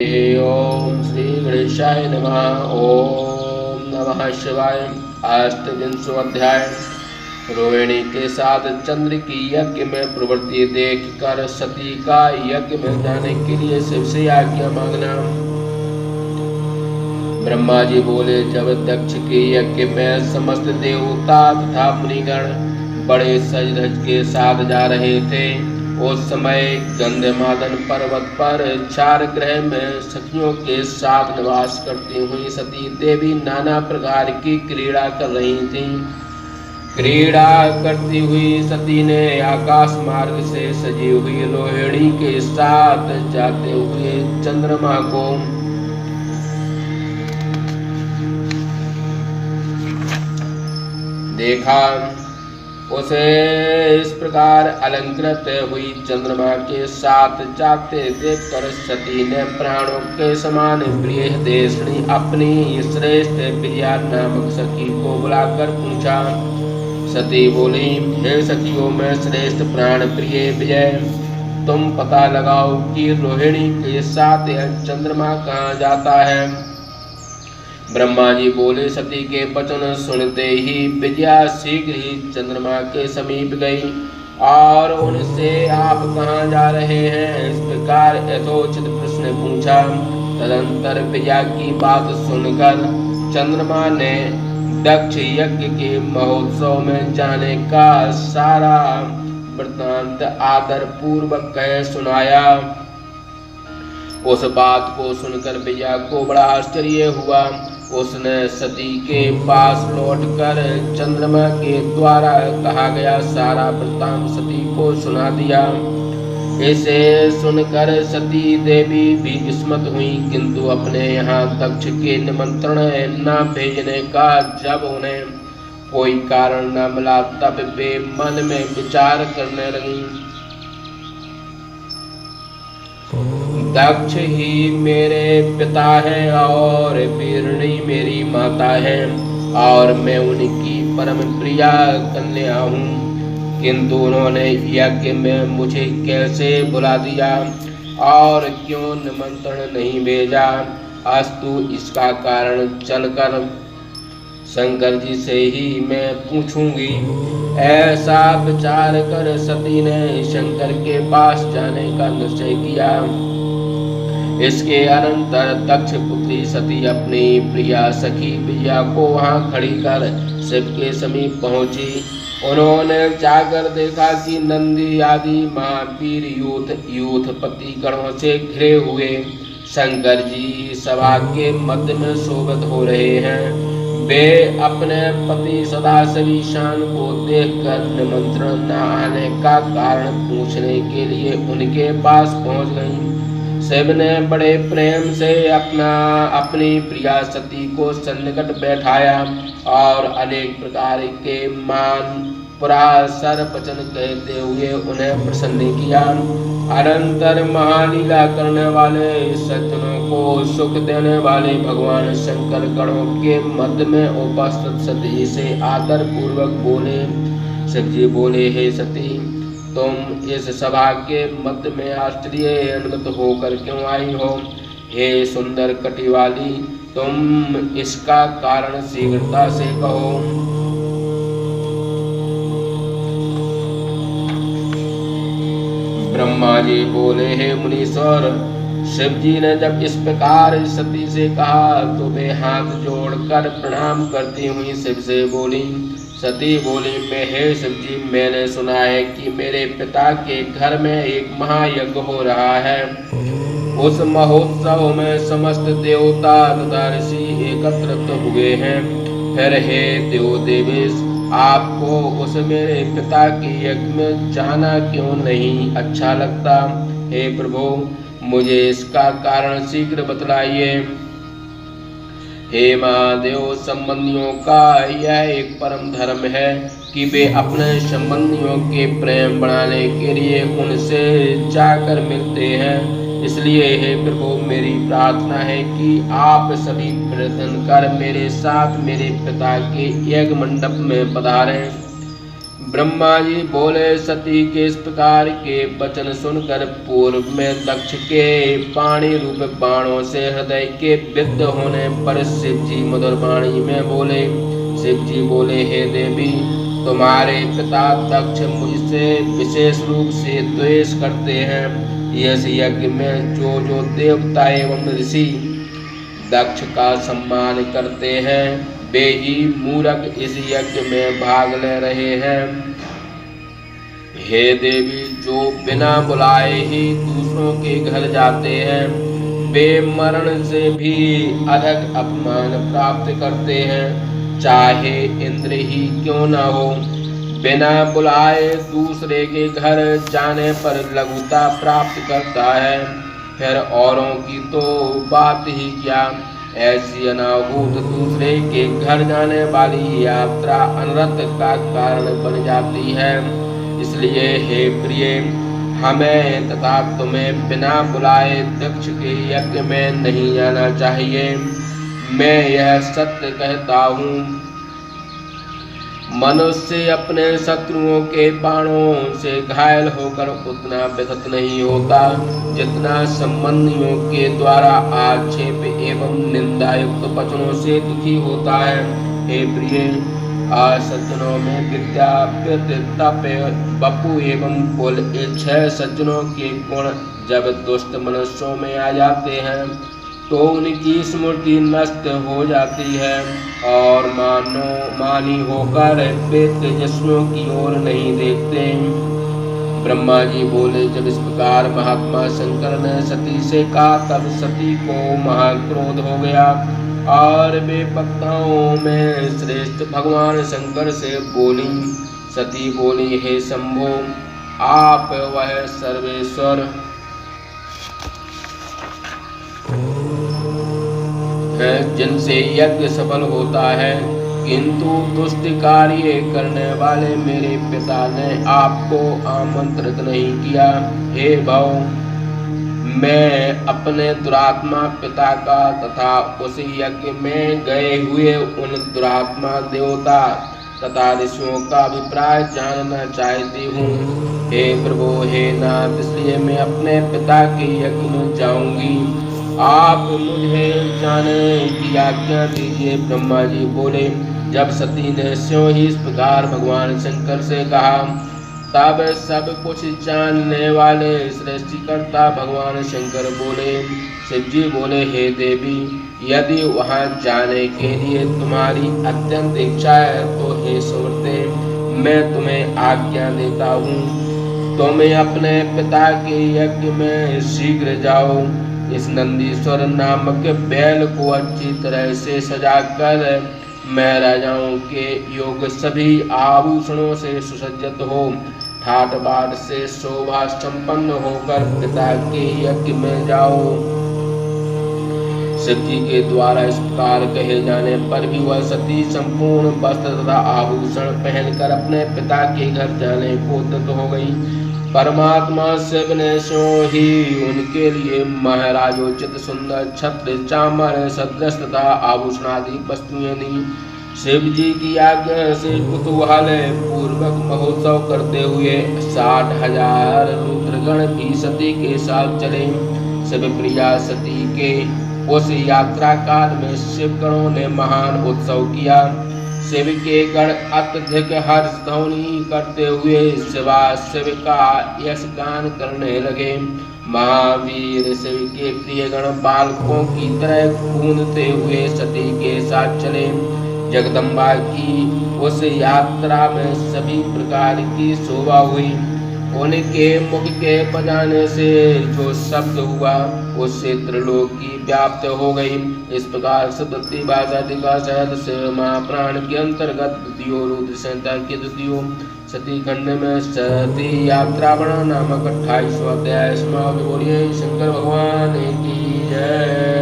ओम श्री गणेशाय नमः। ओम नमः शिवाय। अष्टविंशो अध्याय। रोहिणी के साथ चंद्र की यज्ञ में प्रवृत्ति देख कर सती का यज्ञ में जाने के लिए शिव से आज्ञा मांगना। ब्रह्मा जी बोले, जब दक्ष के यज्ञ में समस्त देवता तथा मुनिगण बड़े सज धज के साथ जा रहे थे, उस समय गंधमादन पर्वत पर चार ग्रह में सखियों के साथ निवास करती हुई सती देवी नाना प्रकार की क्रीड़ा कर रही थीं। क्रीड़ा करती हुई सती ने आकाश मार्ग से सजी हुई रोहिणी के साथ जाते हुए चंद्रमा को देखा। उसे इस प्रकार अलंकृत हुई चंद्रमा के साथ जाते देखकर सती ने प्राणों के समान प्रिय देशनी अपनी श्रेष्ठ प्रिया नामक सखी को बुलाकर पूछा। सती बोली, हे सखियों में श्रेष्ठ प्राण प्रिय विजय, तुम पता लगाओ कि रोहिणी के साथ यह चंद्रमा कहाँ जाता है। ब्रह्मा जी बोले, सती के वचन सुनते ही विजया शीघ्र ही चंद्रमा के समीप गई और उनसे आप कहाँ जा रहे हैं, इस प्रकार यथोचित प्रश्न पूछा। तदंतर विजया की बात सुनकर चंद्रमा ने दक्ष यज्ञ के महोत्सव में जाने का सारा वृत्तांत आदर पूर्वक कह सुनाया। उस बात को सुनकर विजया को बड़ा आश्चर्य हुआ। उसने सती के पास लौटकर चंद्रमा के द्वारा कहा गया सारा वृत्तांत सती को सुना दिया। इसे सुनकर सती देवी भी विस्मित हुई, किंतु अपने यहाँ दक्ष के निमंत्रण न भेजने का जब उन्हें कोई कारण न मिला, तब वे मन में विचार करने लगी, दक्ष ही मेरे पिता है और वीरणी मेरी माता है और मैं उनकी परम प्रिया कन्या हूँ, किंतु उन्होंने यज्ञ में मुझे कैसे बुला दिया और क्यों निमंत्रण नहीं भेजा। अस्तु, इसका कारण चलकर शंकर जी से ही मैं पूछूंगी। ऐसा विचार कर सती ने शंकर के पास जाने का निश्चय किया। इसके अनंतर दक्ष पुत्री सती अपनी प्रिया सखी विजया को वहां खड़ी कर शिव के समीप पहुंची। उन्होंने जाकर देखा कि नंदी आदि महावीर यूथपति गणों से घिरे हुए शंकर जी सभा के मध्य में शोभित हो रहे हैं। वे अपने पति सदाशिव ईशान को देखकर निमंत्रण न आने का कारण पूछने के लिए उनके पास पहुंच गईं। शिव ने बड़े प्रेम से अपनी प्रिया सती को सन्निकट बैठाया और अनेक प्रकार के मान पराशर वचन कहते हुए उन्हें प्रसन्न किया। अनंतर महालीला करने वाले सज्जनों को सुख देने वाले भगवान शंकर गणों के मध्य में उपस्थित सती से आदर पूर्वक बोले। शिव जी बोले, हे सती, तुम इस सभा के मध्य में आश्चर्यान्वित होकर क्यों आई हो। हे सुंदर कटी वाली, तुम इसका कारण शीघ्रता से कहो। ब्रह्मा जी बोले, हे मुनीश्वर, शिव जी ने जब इस प्रकार सती से कहा तो वे हाथ जोड़कर प्रणाम करती हुई शिव से बोली। सती बोली, मैं हे शिव जी, मैंने सुना है कि मेरे पिता के घर में एक महायज्ञ हो रहा है। उस महोत्सव में समस्त देवता तथा ऋषि एकत्रित हुए हैं। फिर हे देव देवेश, आपको उस मेरे पिता के यज्ञ में जाना क्यों नहीं अच्छा लगता। हे प्रभु, मुझे इसका कारण शीघ्र बतलाइए। हे महादेव, संबंधियों का यह एक परम धर्म है कि वे अपने संबंधियों के प्रेम बढ़ाने के लिए उनसे जाकर मिलते हैं। इसलिए हे प्रभु, मेरी प्रार्थना है कि आप सभी प्रयत्न कर मेरे साथ मेरे पिता के यज्ञ मंडप में पधारें। ब्रह्मा जी बोले, सती के इस प्रकार के वचन सुनकर पूर्व में दक्ष के पाणी रूप बाणों से हृदय के विद्ध होने पर शिव जी मधुर वाणी में बोले। शिव जी बोले, हे देवी, तुम्हारे पिता दक्ष मुझसे विशेष रूप से द्वेष करते हैं। इस यज्ञ में जो देवता एवं ऋषि दक्ष का सम्मान करते हैं, वे ही मूर्ख इस यज्ञ में भाग ले रहे हैं। हे देवी, जो बिना बुलाए ही दूसरों के घर जाते हैं, वे मरण से भी अधिक अपमान प्राप्त करते हैं, चाहे इंद्र ही क्यों न हो। बिना बुलाए दूसरे के घर जाने पर लघुता प्राप्त करता है, फिर औरों की तो बात ही क्या। ऐसी अनाहूत दूसरे के घर जाने वाली यात्रा अनर्थ का कारण बन जाती है। इसलिए हे प्रिय, हमें तथा तुम्हें बिना बुलाए दक्ष के यज्ञ में नहीं जाना चाहिए। मैं यह सत्य कहता हूँ, मनुष्य अपने शत्रुओं के बाणों से घायल होकर उतना व्यथित नहीं होता जितना संबंधियों के द्वारा आक्षेप एवं निंदायुक्त वचनों से दुखी होता है। हे प्रिय, सज्जनों में विद्या, तप, बपु एवं कुल, ये 6 सज्जनों के गुण जब दुष्ट मनुष्यों में आ जाते हैं तो उनकी स्मृति नष्ट हो जाती है और मानी होकर वे तेजस्वियों की ओर नहीं देखते। ब्रह्मा जी बोले, जब इस प्रकार महात्मा शंकर ने सती से कहा, तब सती को महाक्रोध हो गया और वे वक्ताओं में श्रेष्ठ भगवान शंकर से बोली। सती बोली, हे शंभो, आप वह सर्वेश्वर है जिनसे यज्ञ सफल होता है, किंतु दुष्ट कार्य करने वाले मेरे पिता ने आपको आमंत्रित नहीं किया। हे भव, मैं अपने दुरात्मा पिता का तथा उस यज्ञ में गए हुए उन दुरात्मा देवता तथा ऋषियों का अभिप्राय जानना चाहती हूँ। हे प्रभु, हे नाथ, इसलिए मैं अपने पिता के यज्ञ में जाऊंगी। आप मुझे जाने की आज्ञा दीजिए। ब्रह्मा जी बोले, जब सती ने स्यों ही इस प्रकार भगवान शंकर से कहा, तब सब कुछ जानने वाले सृष्टिकर्ता भगवान शंकर बोले। शिव जी बोले, हे देवी, यदि वहां जाने के लिए तुम्हारी अत्यंत इच्छा है तो हे सुमते, मैं तुम्हें आज्ञा देता हूँ। तुम अपने पिता के यज्ञ में शीघ्र जाओ। इस नंदीश्वर नामक बैल को अच्छी तरह से सजाकर मैं राजाओं के योग सभी आभूषणों से सुसज्जित हो ठाट बाट से शोभा संपन्न होकर पिता के यज्ञ में जाओ। शिव जी के द्वारा इस प्रकार कहे जाने पर भी वह सती संपूर्ण वस्त्र तथा आभूषण पहनकर अपने पिता के घर जाने को उद्यत हो गई। परमात्मा शिव ने स्यों ही उनके लिए महाराजोचित सुंदर छत्र, चामर, सदृश तथा आभूषणादि वस्तुएं दी। शिव जी की आज्ञा से कुतूहल पूर्वक महोत्सव करते हुए 60,000 रुद्रगण भी सती के साथ चले। शिव प्रिया सती के उस यात्रा काल में शिव गणों ने महान उत्सव किया। शिव के गण अत्यधिक हर्ष ध्वनि करते हुए शिव का यश गान करने लगे। महावीर शिव के प्रिय गण बालकों की तरह कूदते हुए सती के साथ चले। जगदम्बा की उस यात्रा में सभी प्रकार की शोभा हुई। उनके मुख के बजाने से जो शब्द हुआ उससे त्रिलोकी व्याप्त हो गई। इस प्रकार सप्तती भाषा दिखा सहद से महाप्राण के अंतर्गत द्वितीय रुद्र संहिता के द्वितीय सती खंड में सती यात्रा वर्णन नामक 28वां अध्याय समाप्त। बोलिए शंकर भगवान की जय।